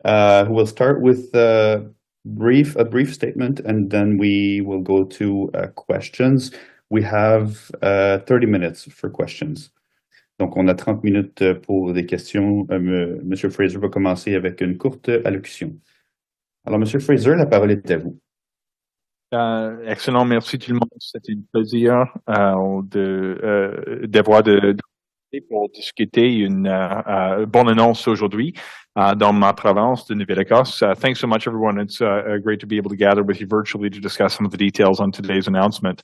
who will start with a brief statement, and then we will go to questions. We have 30 minutes for questions. Donc, on a 30 minutes pour des questions. Monsieur Fraser va commencer avec une courte allocution. Alors, Monsieur Fraser, la parole est à vous. Excellent, merci tout le monde. C'était un plaisir d'avoir pour discuter une bonne annonce aujourd'hui dans ma province de Nouvelle-Écosse. Thanks so much, everyone. It's great to be able to gather with you virtually to discuss some of the details on today's announcement.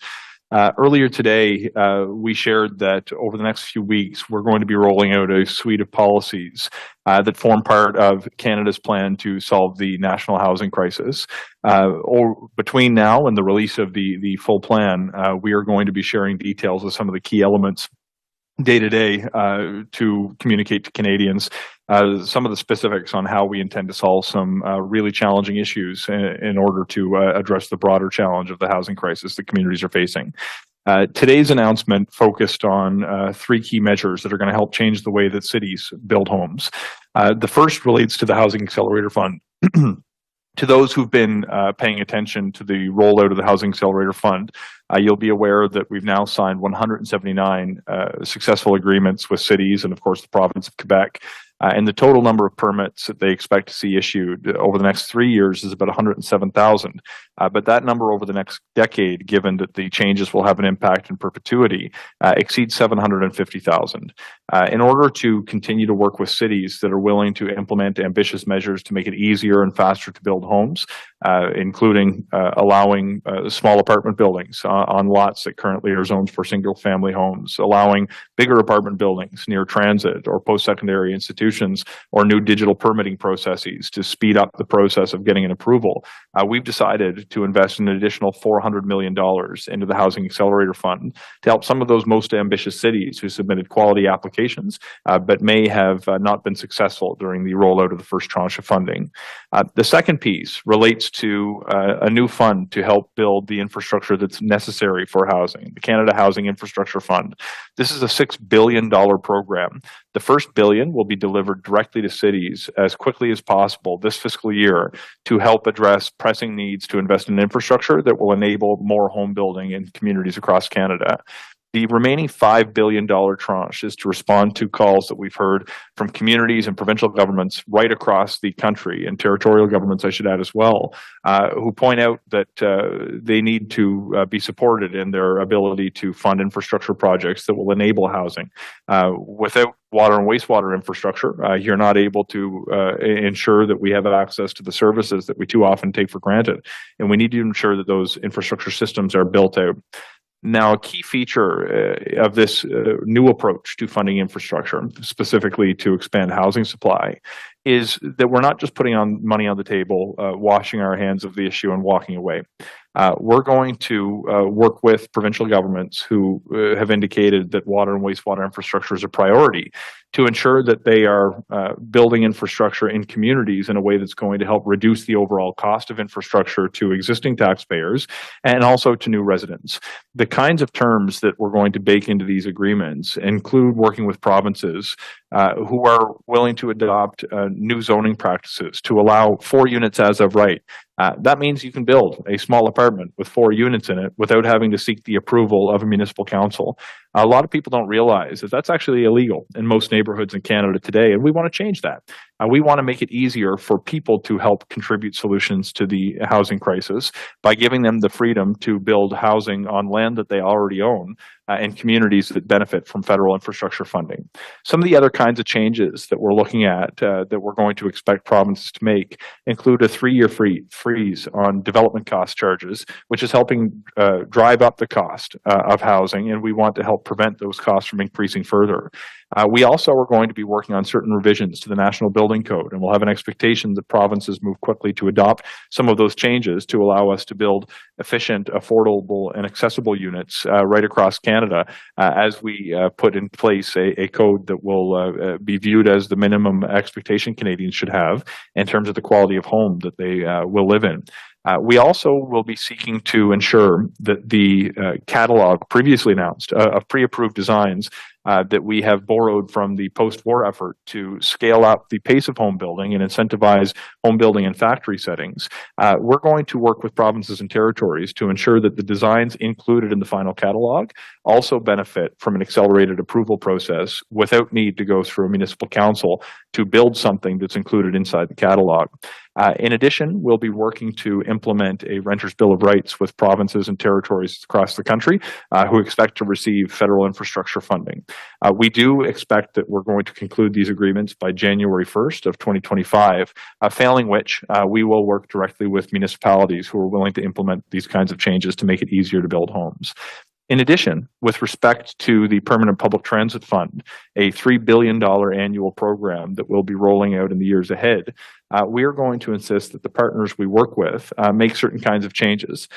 Earlier today, we shared that over the next few weeks, we're going to be rolling out a suite of policies that form part of Canada's plan to solve the national housing crisis. Between now and the release of the full plan, we are going to be sharing details of some of the key elements day to day to communicate to Canadians some of the specifics on how we intend to solve some really challenging issues in order to address the broader challenge of the housing crisis that communities are facing. Today's announcement focused on three key measures that are going to help change the way that cities build homes. The first relates to the Housing Accelerator Fund. To those who've been paying attention to the rollout of the Housing Accelerator Fund, you'll be aware that we've now signed 179 successful agreements with cities and, of course, the province of Quebec. And the total number of permits that they expect to see issued over the next 3 years is about 107,000. But that number over the next decade, given that the changes will have an impact in perpetuity, exceeds 750,000. In order to continue to work with cities that are willing to implement ambitious measures to make it easier and faster to build homes, including allowing small apartment buildings on lots that currently are zoned for single-family homes, allowing bigger apartment buildings near transit or post-secondary institutions or new digital permitting processes to speed up the process of getting an approval. We've decided to invest an additional $400 million into the Housing Accelerator Fund to help some of those most ambitious cities who submitted quality applications but may have not been successful during the rollout of the first tranche of funding. The second piece relates to a new fund to help build the infrastructure that's necessary for housing, the Canada Housing Infrastructure Fund. This is a $6 billion program. The first $1 billion will be delivered directly to cities as quickly as possible this fiscal year to help address pressing needs to invest in infrastructure that will enable more home building in communities across Canada. The remaining $5 billion tranche is to respond to calls that we've heard from communities and provincial governments right across the country, and territorial governments, I should add as well, who point out that they need to be supported in their ability to fund infrastructure projects that will enable housing. Without water and wastewater infrastructure, you're not able to ensure that we have access to the services that we too often take for granted. And we need to ensure that those infrastructure systems are built out. Now, a key feature of this new approach to funding infrastructure, specifically to expand housing supply, is that we're not just putting money on the table, washing our hands of the issue and walking away. We're going to work with provincial governments who have indicated that water and wastewater infrastructure is a priority to ensure that they are building infrastructure in communities in a way that's going to help reduce the overall cost of infrastructure to existing taxpayers and also to new residents. The kinds of terms that we're going to bake into these agreements include working with provinces who are willing to adopt new zoning practices to allow 4 units as of right. That means you can build a small apartment with 4 units in it without having to seek the approval of a municipal council. A lot of people don't realize that that's actually illegal in most neighborhoods in Canada today, and we want to change that. We want to make it easier for people to help contribute solutions to the housing crisis by giving them the freedom to build housing on land that they already own and communities that benefit from federal infrastructure funding. Some of the other kinds of changes that we're looking at that we're going to expect provinces to make include a 3-year freeze on development cost charges, which is helping drive up the cost of housing, and we want to help prevent those costs from increasing further. We also are going to be working on certain revisions to the National Building Code, and we'll have an expectation that provinces move quickly to adopt some of those changes to allow us to build efficient, affordable, and accessible units right across Canada as we put in place a code that will be viewed as the minimum expectation Canadians should have in terms of the quality of home that they will live in. We also will be seeking to ensure that the catalog previously announced of pre-approved designs that we have borrowed from the post-war effort to scale up the pace of home building and incentivize home building in factory settings. We're going to work with provinces and territories to ensure that the designs included in the final catalog also benefit from an accelerated approval process without need to go through a municipal council to build something that's included inside the catalog. In addition, we'll be working to implement a Renters' Bill of Rights with provinces and territories across the country who expect to receive federal infrastructure funding. We do expect that we're going to conclude these agreements by January 1st of 2025, failing which we will work directly with municipalities who are willing to implement these kinds of changes to make it easier to build homes. In addition, with respect to the Permanent Public Transit Fund, a $3 billion annual program that we'll be rolling out in the years ahead, we are going to insist that the partners we work with make certain kinds of changes.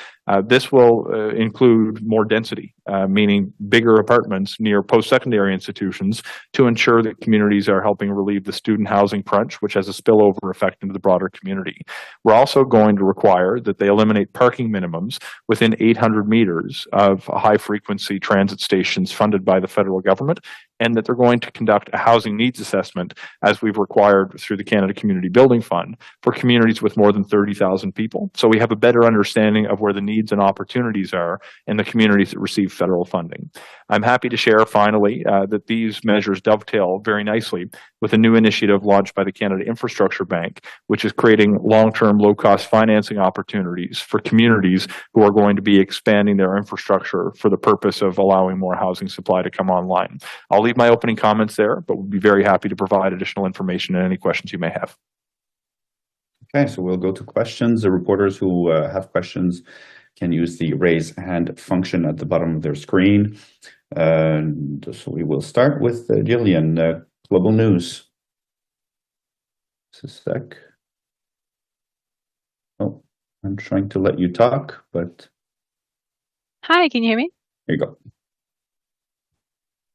This will include more density, meaning bigger apartments near post-secondary institutions to ensure that communities are helping relieve the student housing crunch, which has a spillover effect into the broader community. We're also going to require that they eliminate parking minimums within 800 meters of high-frequency transit stations funded by the federal government, and that they're going to conduct a housing needs assessment, as we've required through the Canada Community Building Fund, for communities with more than 30,000 people. So we have a better understanding of where the needs and opportunities are in the communities that receive federal funding. I'm happy to share, finally, that these measures dovetail very nicely with a new initiative launched by the Canada Infrastructure Bank, which is creating long-term, low-cost financing opportunities for communities who are going to be expanding their infrastructure for the purpose of allowing more housing supply to come online. I'll leave my opening comments there, but we'll be very happy to provide additional information and any questions you may have. Okay, so we'll go to questions. The reporters who have questions can use the raise hand function at the bottom of their screen. So we will start with Gillian, Global News. Just a sec. Oh, I'm trying to let you talk, but... Hi, can you hear me? Here you go.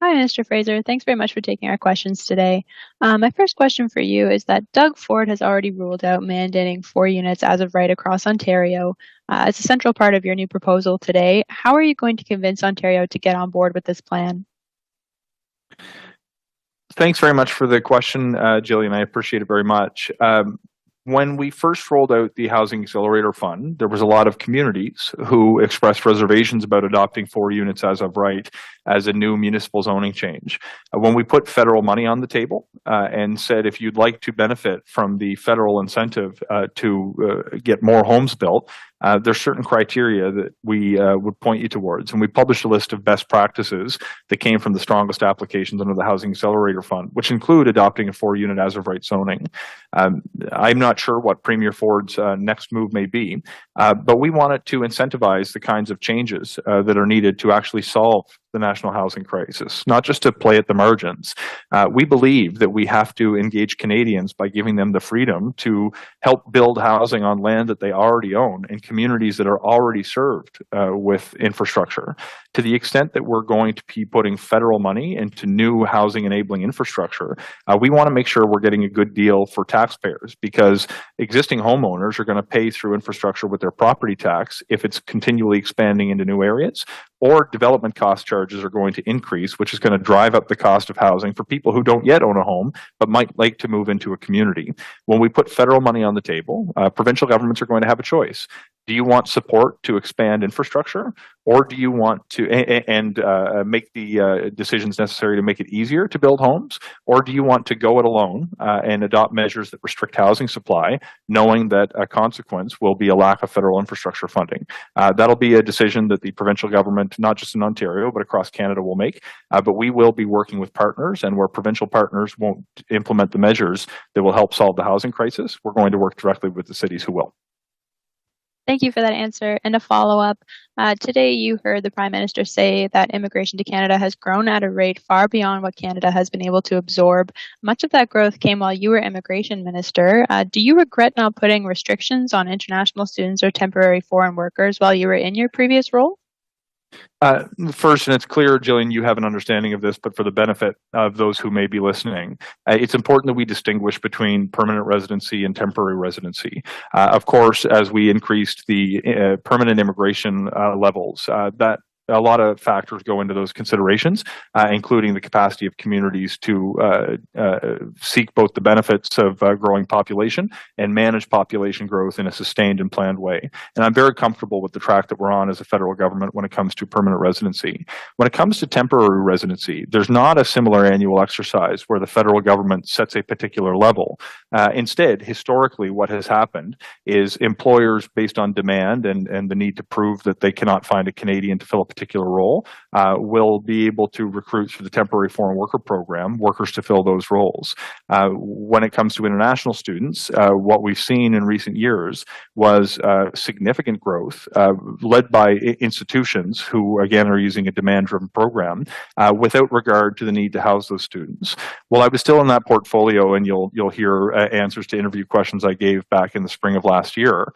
Hi, Minister Fraser. Thanks very much for taking our questions today. My first question for you is that Doug Ford has already ruled out mandating 4 units as of right across Ontario. As a central part of your new proposal today, how are you going to convince Ontario to get on board with this plan? Thanks very much for the question, Jillian. I appreciate it very much. When we first rolled out the Housing Accelerator Fund, there was a lot of communities who expressed reservations about adopting 4 units as of right as a new municipal zoning change. When we put federal money on the table and said, if you'd like to benefit from the federal incentive to get more homes built, there's certain criteria that we would point you towards. And we published a list of best practices that came from the strongest applications under the Housing Accelerator Fund, which include adopting a 4-unit as of right zoning. I'm not sure what Premier Ford's next move may be, but we wanted to incentivize the kinds of changes that are needed to actually solve the national housing crisis, not just to play at the margins. We believe that we have to engage Canadians by giving them the freedom to help build housing on land that they already own in communities that are already served with infrastructure. To the extent that we're going to be putting federal money into new housing enabling infrastructure, we want to make sure we're getting a good deal for taxpayers, because existing homeowners are going to pay through infrastructure with their property tax if it's continually expanding into new areas, or development cost charges are going to increase, which is going to drive up the cost of housing for people who don't yet own a home but might like to move into a community. When we put federal money on the table, provincial governments are going to have a choice. Do you want support to expand infrastructure, or do you want to make the decisions necessary to make it easier to build homes, or do you want to go it alone and adopt measures that restrict housing supply, knowing that a consequence will be a lack of federal infrastructure funding? That'll be a decision that the provincial government, not just in Ontario, but across Canada, will make. But we will be working with partners, and where provincial partners won't implement the measures that will help solve the housing crisis, we're going to work directly with the cities who will. Thank you for that answer. And a follow-up, today you heard the Prime Minister say that immigration to Canada has grown at a rate far beyond what Canada has been able to absorb. Much of that growth came while you were Immigration Minister. Do you regret not putting restrictions on international students or temporary foreign workers while you were in your previous role? First, and it's clear, Jillian, you have an understanding of this, but for the benefit of those who may be listening, it's important that we distinguish between permanent residency and temporary residency. Of course, as we increased the permanent immigration levels, that a lot of factors go into those considerations, including the capacity of communities to seek both the benefits of growing population and manage population growth in a sustained and planned way. And I'm very comfortable with the track that we're on as a federal government when it comes to permanent residency. When it comes to temporary residency, there's not a similar annual exercise where the federal government sets a particular level. Instead, historically, what has happened is employers, based on demand and the need to prove that they cannot find a Canadian to fill a particular role, will be able to recruit through the temporary foreign worker program workers to fill those roles. When it comes to international students, what we've seen in recent years was significant growth led by institutions who, again, are using a demand-driven program without regard to the need to house those students. While I was still in that portfolio, and you'll hear answers to interview questions I gave back in the spring of last year,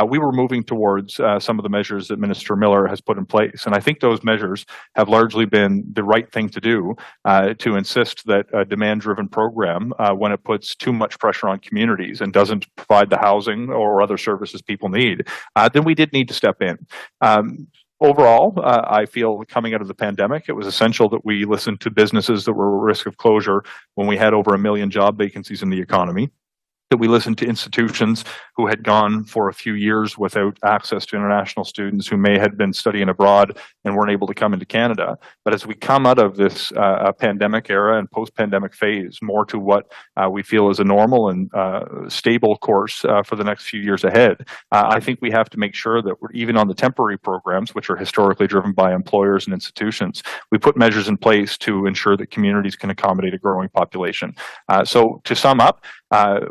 we were moving towards some of the measures that Minister Miller has put in place. And I think those measures have largely been the right thing to do to insist that a demand-driven program, when it puts too much pressure on communities and doesn't provide the housing or other services people need, then we did need to step in. Overall, I feel coming out of the pandemic, it was essential that we listened to businesses that were at risk of closure when we had over 1 million job vacancies in the economy, that we listened to institutions who had gone for a few years without access to international students who may have been studying abroad and weren't able to come into Canada. But as we come out of this pandemic era and post-pandemic phase more to what we feel is a normal and stable course for the next few years ahead, I think we have to make sure that we're, even on the temporary programs, which are historically driven by employers and institutions, we put measures in place to ensure that communities can accommodate a growing population. So to sum up,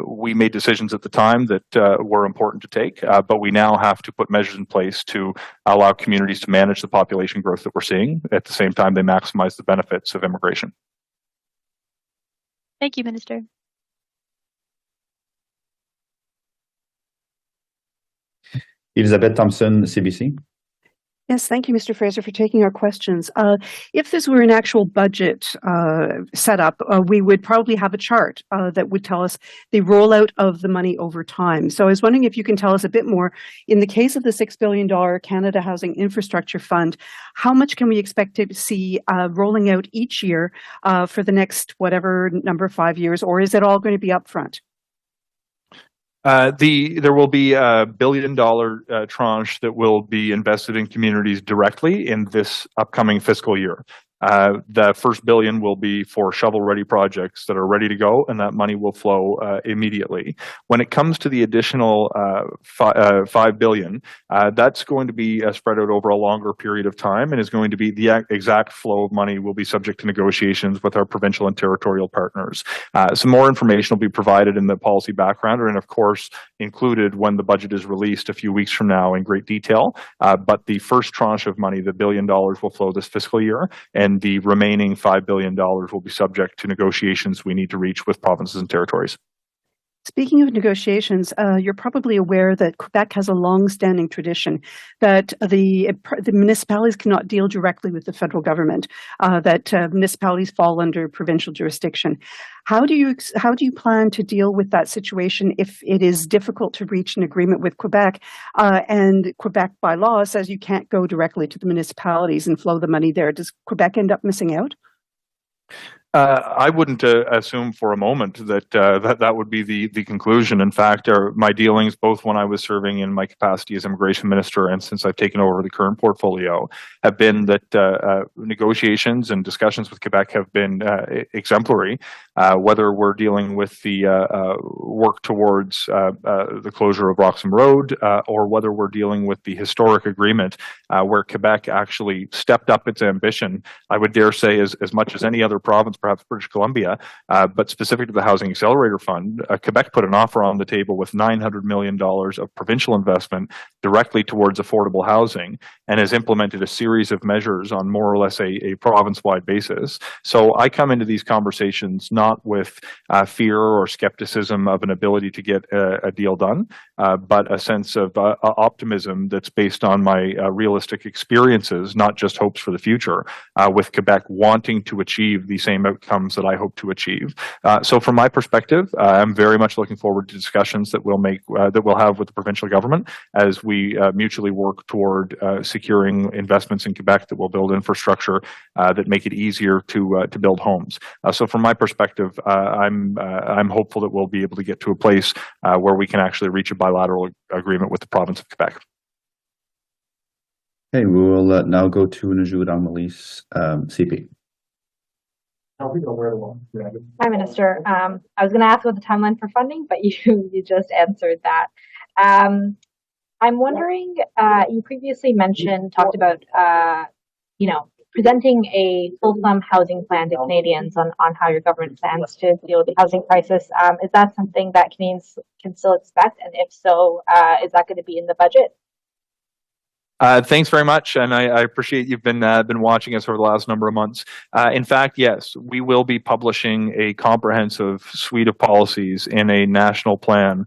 we made decisions at the time that were important to take, but we now have to put measures in place to allow communities to manage the population growth that we're seeing. At the same time, they maximize the benefits of immigration. Thank you, Minister. Elizabeth Thompson, CBC. Yes, thank you, Mr. Fraser, for taking our questions. If this were an actual budget setup, we would probably have a chart that would tell us the rollout of the money over time. So I was wondering if you can tell us a bit more. In the case of the $6 billion Canada Housing Infrastructure Fund, how much can we expect to see rolling out each year for the next whatever number of 5 years, or is it all going to be upfront? There will be a $1 billion tranche that will be invested in communities directly in this upcoming fiscal year. The first $1 billion will be for shovel-ready projects that are ready to go, and that money will flow immediately. When it comes to the additional $5 billion, that's going to be spread out over a longer period of time, and is going to be the exact flow of money will be subject to negotiations with our provincial and territorial partners. Some more information will be provided in the policy background, and of course included when the budget is released a few weeks from now in great detail. But the first tranche of money, the $1 billion, will flow this fiscal year, and the remaining $5 billion will be subject to negotiations we need to reach with provinces and territories. Speaking of negotiations, you're probably aware that Quebec has a long-standing tradition that the municipalities cannot deal directly with the federal government, that municipalities fall under provincial jurisdiction. How do you plan to deal with that situation if it is difficult to reach an agreement with Quebec, and Quebec by law says you can't go directly to the municipalities and flow the money there? Does Quebec end up missing out? I wouldn't assume for a moment that that would be the conclusion. In fact, my dealings, both when I was serving in my capacity as immigration minister and since I've taken over the current portfolio, have been that negotiations and discussions with Quebec have been exemplary. Whether we're dealing with the work towards the closure of Roxham Road, or whether we're dealing with the historic agreement where Quebec actually stepped up its ambition, I would dare say as much as any other province, perhaps British Columbia, but specific to the Housing Accelerator Fund, Quebec put an offer on the table with $900 million of provincial investment directly towards affordable housing, and has implemented a series of measures on more or less a province-wide basis. So I come into these conversations not with fear or skepticism of an ability to get a deal done, but a sense of optimism that's based on my realistic experiences, not just hopes for the future, with Quebec wanting to achieve the same outcomes that I hope to achieve. So from my perspective, I'm very much looking forward to discussions that we'll have with the provincial government as we mutually work toward securing investments in Quebec that will build infrastructure that make it easier to build homes. So from my perspective, I'm hopeful that we'll be able to get to a place where we can actually reach a bilateral agreement with the province of Quebec. Okay, we will now go to Najud Al-Malis, CP. Hi, Minister. I was going to ask about the timeline for funding, but you just answered that. I'm wondering, you previously talked about, presenting a fulsome housing plan to Canadians on how your government plans to deal with the housing crisis. Is that something that Canadians can still expect? And if so, is that going to be in the budget? Thanks very much, and I appreciate you've been watching us over the last number of months. In fact, yes, we will be publishing a comprehensive suite of policies in a national plan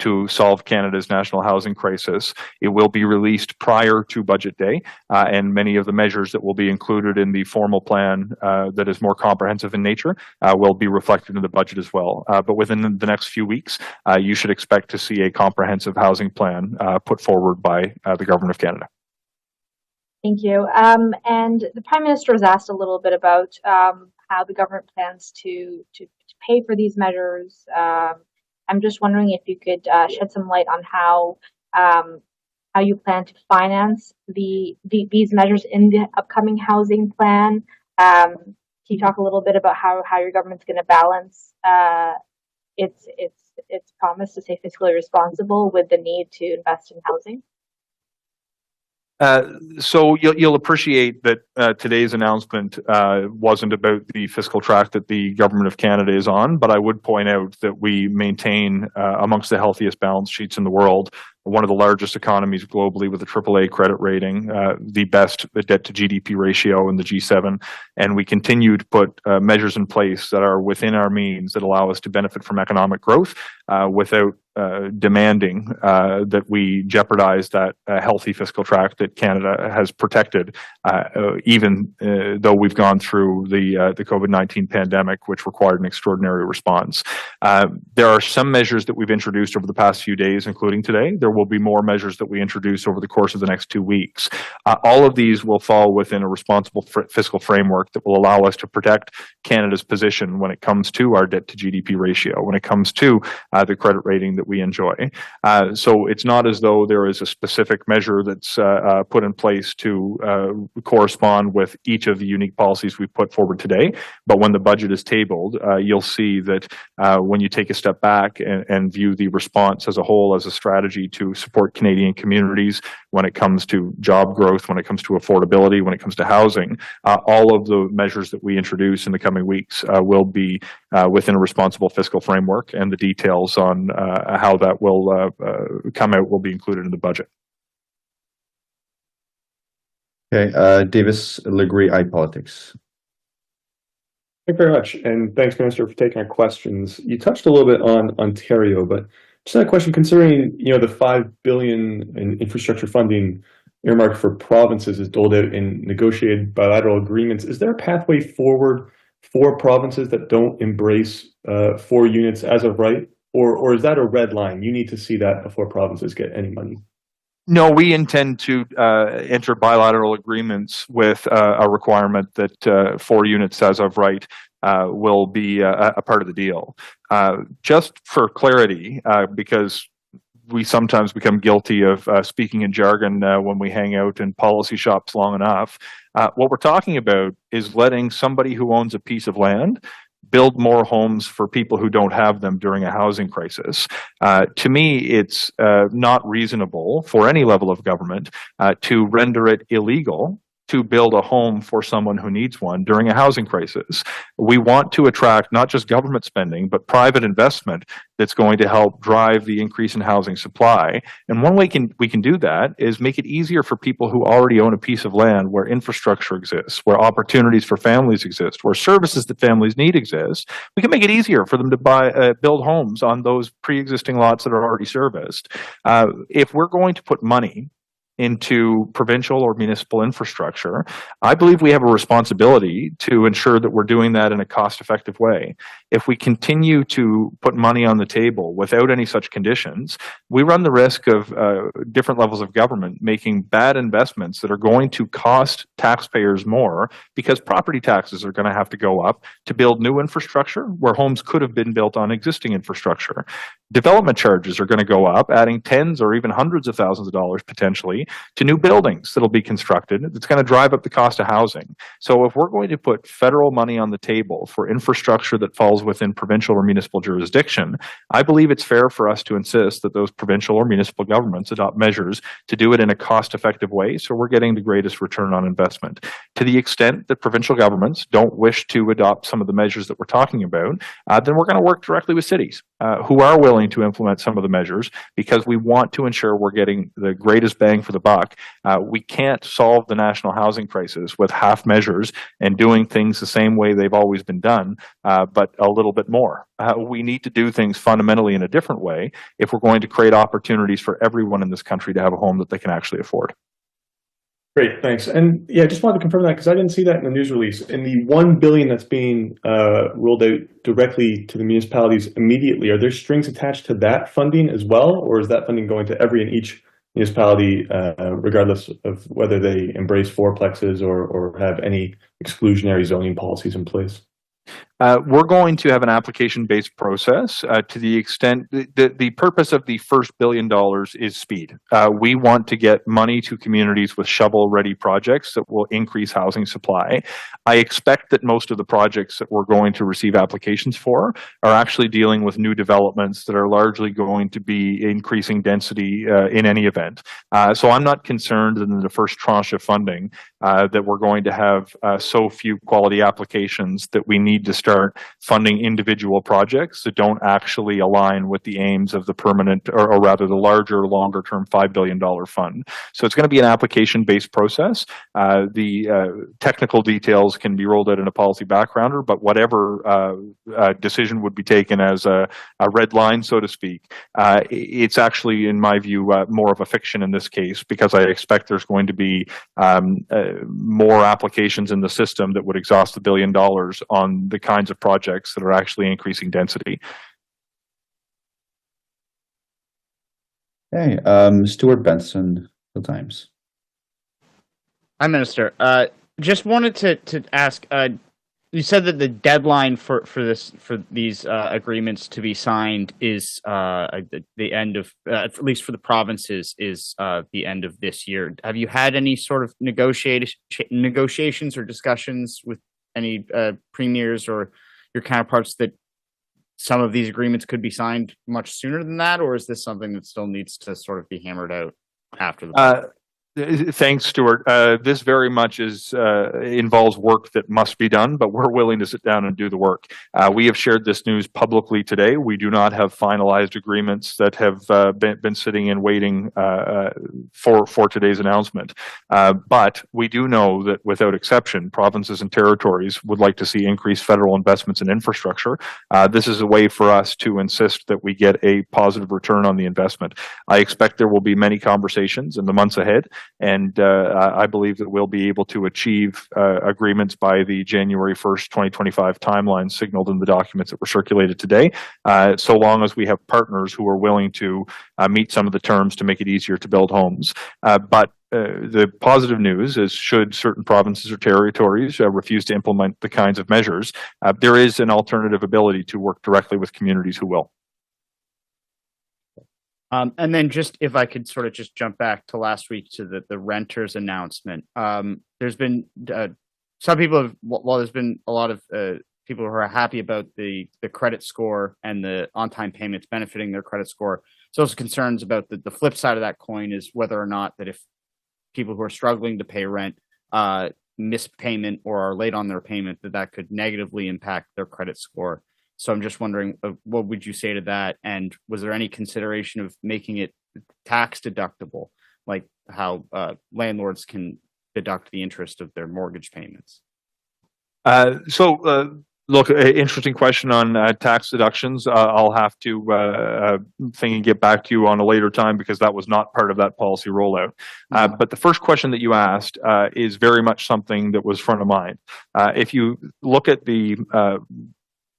to solve Canada's national housing crisis. It will be released prior to Budget Day, and many of the measures that will be included in the formal plan that is more comprehensive in nature will be reflected in the budget as well. But within the next few weeks, you should expect to see a comprehensive housing plan put forward by the Government of Canada. Thank you. And the Prime Minister was asked a little bit about how the government plans to pay for these measures. I'm just wondering if you could shed some light on how you plan to finance these measures in the upcoming housing plan. Can you talk a little bit about how your government's going to balance its promise to stay fiscally responsible with the need to invest in housing? So you'll appreciate that today's announcement wasn't about the fiscal track that the Government of Canada is on, but I would point out that we maintain amongst the healthiest balance sheets in the world, one of the largest economies globally with a AAA credit rating, the best debt to GDP ratio in the G7, and we continue to put measures in place that are within our means that allow us to benefit from economic growth without demanding that we jeopardize that healthy fiscal track that Canada has protected, even though we've gone through the COVID-19 pandemic, which required an extraordinary response. There are some measures that we've introduced over the past few days, including today. There will be more measures that we introduce over the course of the next 2 weeks. All of these will fall within a responsible fiscal framework that will allow us to protect Canada's position when it comes to our debt to GDP ratio, when it comes to the credit rating that we enjoy. So it's not as though there is a specific measure that's put in place to correspond with each of the unique policies we put forward today. But when the budget is tabled, you'll see that when you take a step back and view the response as a whole, as a strategy to support Canadian communities, when it comes to job growth, when it comes to affordability, when it comes to housing, all of the measures that we introduce in the coming weeks will be within a responsible fiscal framework, and the details on how that will come out will be included in the budget. Okay, Davis Legree, iPolitics. Thank you very much, and thanks, Minister, for taking our questions. You touched a little bit on Ontario, but just had a question considering the $5 billion in infrastructure funding earmarked for provinces is doled out in negotiated bilateral agreements. Is there a pathway forward for provinces that don't embrace 4 units as of right, or is that a red line? You need to see that before provinces get any money. No, we intend to enter bilateral agreements with a requirement that 4 units as of right will be a part of the deal. Just for clarity, because we sometimes become guilty of speaking in jargon when we hang out in policy shops long enough. What we're talking about is letting somebody who owns a piece of land build more homes for people who don't have them during a housing crisis. To me, it's not reasonable for any level of government to render it illegal to build a home for someone who needs one during a housing crisis. We want to attract not just government spending, but private investment that's going to help drive the increase in housing supply. And one way we can do that is make it easier for people who already own a piece of land where infrastructure exists, where opportunities for families exist, where services that families need exist. We can make it easier for them to build homes on those pre-existing lots that are already serviced. If we're going to put money into provincial or municipal infrastructure, I believe we have a responsibility to ensure that we're doing that in a cost-effective way. If we continue to put money on the table without any such conditions, we run the risk of different levels of government making bad investments that are going to cost taxpayers more, because property taxes are going to have to go up to build new infrastructure where homes could have been built on existing infrastructure. Development charges are going to go up, adding tens or even hundreds of thousands of dollars potentially to new buildings that'll be constructed. It's going to drive up the cost of housing. So if we're going to put federal money on the table for infrastructure that falls within provincial or municipal jurisdiction, I believe it's fair for us to insist that those provincial or municipal governments adopt measures to do it in a cost-effective way, so we're getting the greatest return on investment. To the extent that provincial governments don't wish to adopt some of the measures that we're talking about, then we're going to work directly with cities who are willing to implement some of the measures, because we want to ensure we're getting the greatest bang for the buck. We can't solve the national housing crisis with half measures and doing things the same way they've always been done, but a little bit more. We need to do things fundamentally in a different way if we're going to create opportunities for everyone in this country to have a home that they can actually afford. Great, thanks. And yeah, I just wanted to confirm that because I didn't see that in the news release. In the $1 billion that's being rolled out directly to the municipalities immediately, are there strings attached to that funding as well, or is that funding going to every and each municipality, regardless of whether they embrace fourplexes or have any exclusionary zoning policies in place? We're going to have an application-based process to the extent the purpose of the first $1 billion is speed. We want to get money to communities with shovel-ready projects that will increase housing supply. I expect that most of the projects that we're going to receive applications for are actually dealing with new developments that are largely going to be increasing density in any event. So I'm not concerned in the first tranche of funding that we're going to have so few quality applications that we need to start funding individual projects that don't actually align with the aims of the permanent, or rather the larger, longer term $5 billion fund. So it's going to be an application-based process. The technical details can be rolled out in a policy backgrounder, but whatever decision would be taken as a red line, so to speak, it's actually, in my view, more of a fiction in this case, because I expect there's going to be more applications in the system that would exhaust the $1 billion on the kinds of projects that are actually increasing density. Okay, Stuart Benson, The Times. Hi, Minister. Just wanted to ask. You said that the deadline for these agreements to be signed is the end of, at least for the provinces, is the end of this year. Have you had any sort of negotiations or discussions with any premiers or your counterparts that some of these agreements could be signed much sooner than that, or is this something that still needs to sort of be hammered out after the? Thanks, Stuart. This very much involves work that must be done, but we're willing to sit down and do the work. We have shared this news publicly today. We do not have finalized agreements that have been sitting and waiting for today's announcement. But we do know that, without exception, provinces and territories would like to see increased federal investments in infrastructure. This is a way for us to insist that we get a positive return on the investment. I expect there will be many conversations in the months ahead. And I believe that we'll be able to achieve agreements by the January 1st, 2025 timeline signaled in the documents that were circulated today, so long as we have partners who are willing to meet some of the terms to make it easier to build homes. But the positive news is, should certain provinces or territories refuse to implement the kinds of measures, there is an alternative ability to work directly with communities who will. And then just, if I could sort of just jump back to last week to the renters announcement. There's been some people while there's been a lot of people who are happy about the credit score and the on-time payments benefiting their credit score. There's also concerns about the flip side of that coin, is whether or not that if people who are struggling to pay rent miss payment or are late on their payment, that could negatively impact their credit score. So I'm just wondering, what would you say to that? And was there any consideration of making it tax deductible, like how landlords can deduct the interest of their mortgage payments? So Look, interesting question on tax deductions. I'll have to think and get back to you on a later time because that was not part of that policy rollout. But the first question that you asked is very much something that was front of mind. If you look at the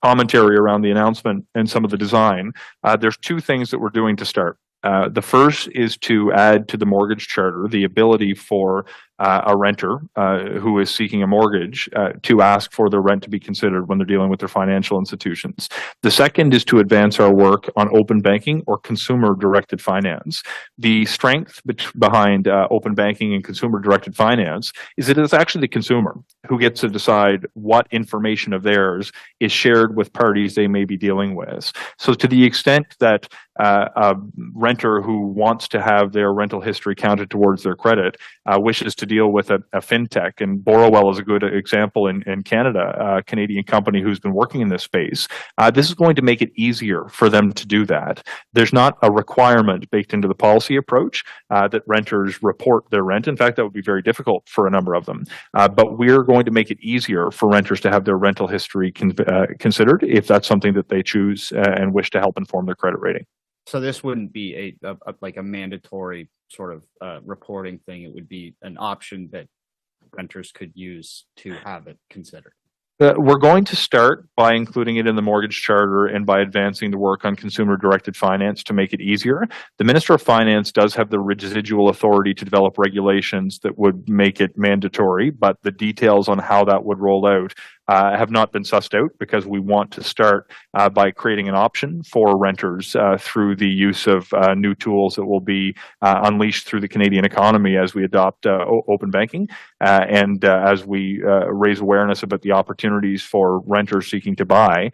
commentary around the announcement and some of the design, there's two things that we're doing to start. The first is to add to the mortgage charter the ability for a renter who is seeking a mortgage to ask for their rent to be considered when they're dealing with their financial institutions. The second is to advance our work on open banking or consumer-directed finance. The strength behind open banking and consumer-directed finance is that it's actually the consumer who gets to decide what information of theirs is shared with parties they may be dealing with. So to the extent that a renter who wants to have their rental history counted towards their credit wishes to deal with a fintech, and Borrowell is a good example in Canada, a Canadian company who's been working in this space. This is going to make it easier for them to do that. There's not a requirement baked into the policy approach that renters report their rent. In fact, that would be very difficult for a number of them. But we're going to make it easier for renters to have their rental history considered if that's something that they choose and wish to help inform their credit rating. So this wouldn't be like a mandatory sort of reporting thing. It would be an option that renters could use to have it considered. We're going to start by including it in the mortgage charter and by advancing the work on consumer-directed finance to make it easier. The Minister of Finance does have the residual authority to develop regulations that would make it mandatory, but the details on how that would roll out have not been sussed out because we want to start by creating an option for renters through the use of new tools that will be unleashed through the Canadian economy as we adopt open banking and as we raise awareness about the opportunities for renters seeking to buy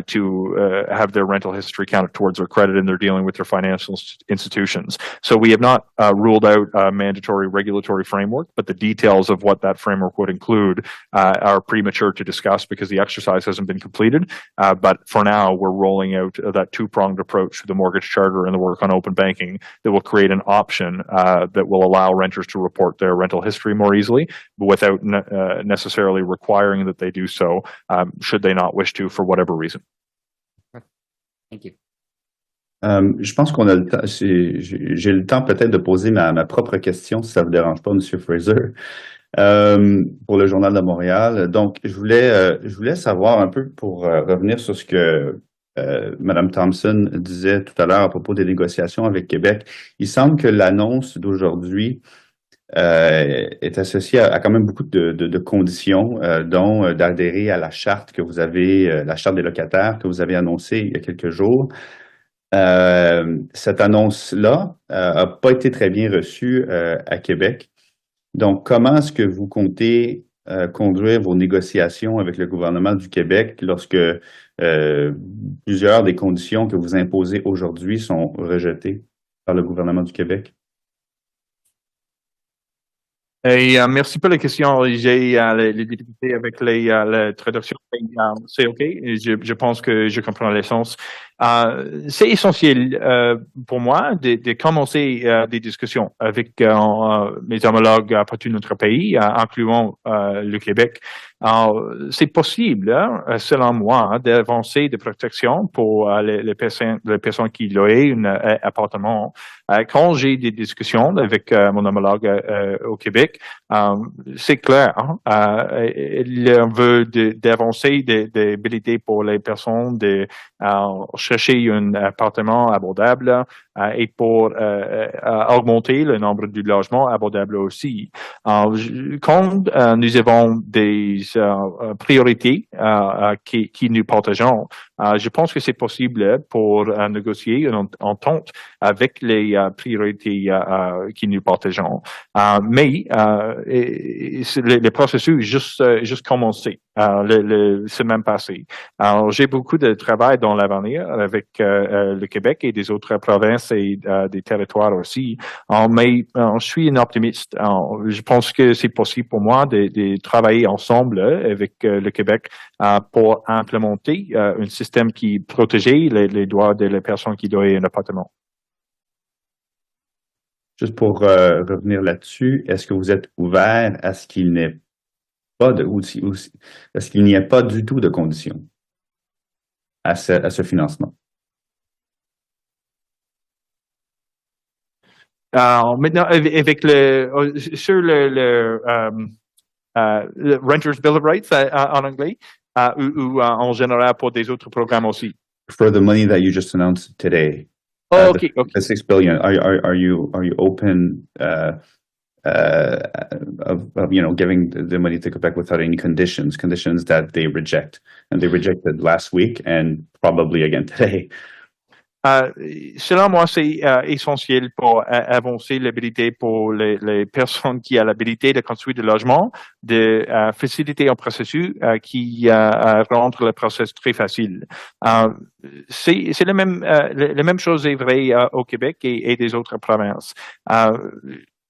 to have their rental history counted towards their credit and they're dealing with their financial institutions. So we have not ruled out a mandatory regulatory framework, but the details of what that framework would include are premature to discuss because the exercise hasn't been completed. But for now, we're rolling out that two-pronged approach to the mortgage charter and the work on open banking that will create an option that will allow renters to report their rental history more easily without necessarily requiring that they do so should they not wish to for whatever reason. Thank you. Je pense qu'on a le temps. J'ai le temps peut-être de poser ma propre question, si ça vous dérange pas, Monsieur Fraser, pour le Journal de Montréal. Donc, je voulais savoir un peu pour revenir sur ce que Mme Thompson disait tout à l'heure à propos des négociations avec Québec. Il semble que l'annonce d'aujourd'hui est associée à quand même beaucoup de conditions, dont d'adhérer à la charte que vous avez, la charte des locataires que vous avez annoncée il y a quelques jours. Cette annonce-là n'a pas été très bien reçue à Québec. Donc, comment est-ce que vous comptez conduire vos négociations avec le gouvernement du Québec lorsque plusieurs des conditions que vous imposez aujourd'hui sont rejetées par le gouvernement du Québec? Et merci pour la question. J'ai les difficultés avec la traduction. C'est OK. Je pense que je comprends l'essence. C'est essentiel pour moi de commencer des discussions avec mes homologues partout notre pays, incluant le Québec. C'est possible, selon moi, d'avancer des protections pour les personnes qui louent un appartement. Quand j'ai des discussions avec mon homologue au Québec, c'est clair. On veut d'avancer des habilités pour les personnes de chercher un appartement abordable et pour augmenter le nombre de logements abordables aussi. Quand nous avons des priorités qui nous partageons, je pense que c'est possible pour négocier une entente avec les priorités qui nous partageons. Mais le processus juste commencé la semaine passée. Alors, j'ai beaucoup de travail dans l'avenir avec le Québec et des autres provinces et des territoires aussi. Mais je suis un optimiste. Je pense que c'est possible pour moi de travailler ensemble avec le Québec pour implémenter un système qui protège les droits des personnes qui louent un appartement. Juste pour revenir là-dessus, est-ce que vous êtes ouvert à ce qu'il n'ait pas de, est-ce qu'il n'y a pas du tout de conditions à ce financement? Maintenant, avec sur le Renters Bill of Rights en anglais, ou en général pour des autres programmes aussi. For the money that you just announced today, Okay. the $6 billion, are you open of giving the money to Quebec without any conditions that they reject, and they rejected last week and probably again today? Selon moi, c'est essentiel pour avancer l'habilité pour les personnes qui ont l'habilité de construire des logements, de faciliter un processus qui rend le processus très facile. C'est la même chose est vraie au Québec et des autres provinces.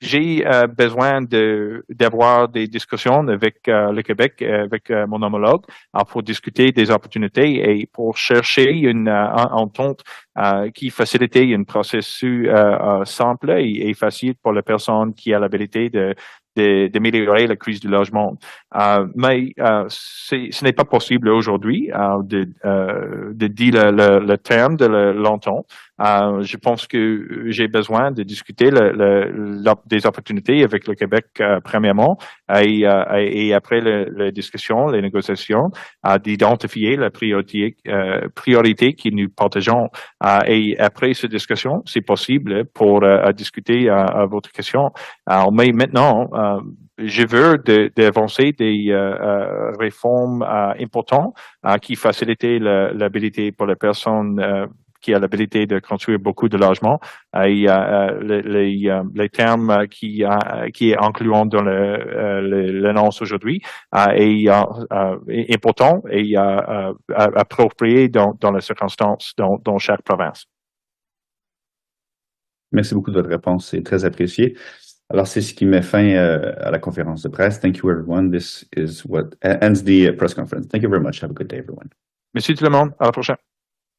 J'ai besoin d'avoir des discussions avec le Québec, avec mon homologue, pour discuter des opportunités et pour chercher une entente qui facilite un processus simple et facile pour la personne qui a l'habilité d'améliorer la crise du logement. Mais ce n'est pas possible aujourd'hui de dire le terme de l'entente. Je pense que j'ai besoin de discuter des opportunités avec le Québec premièrement et après la discussion, les négociations, d'identifier la priorité que nous partageons. Et après cette discussion, c'est possible pour discuter votre question. Mais maintenant, je veux d'avancer des réformes importantes qui facilitent l'habilité pour les personnes qui a l'habilité de construire beaucoup de logements, et les termes qui est incluant dans l'annonce aujourd'hui est important et approprié dans les circonstances dans chaque province. Merci beaucoup de votre réponse, c'est très apprécié. Alors, c'est ce qui met fin à la conférence de presse. Thank you, everyone. This is what ends the press conference. Thank you very much. Have a good day, everyone. Merci tout le monde. À la prochaine.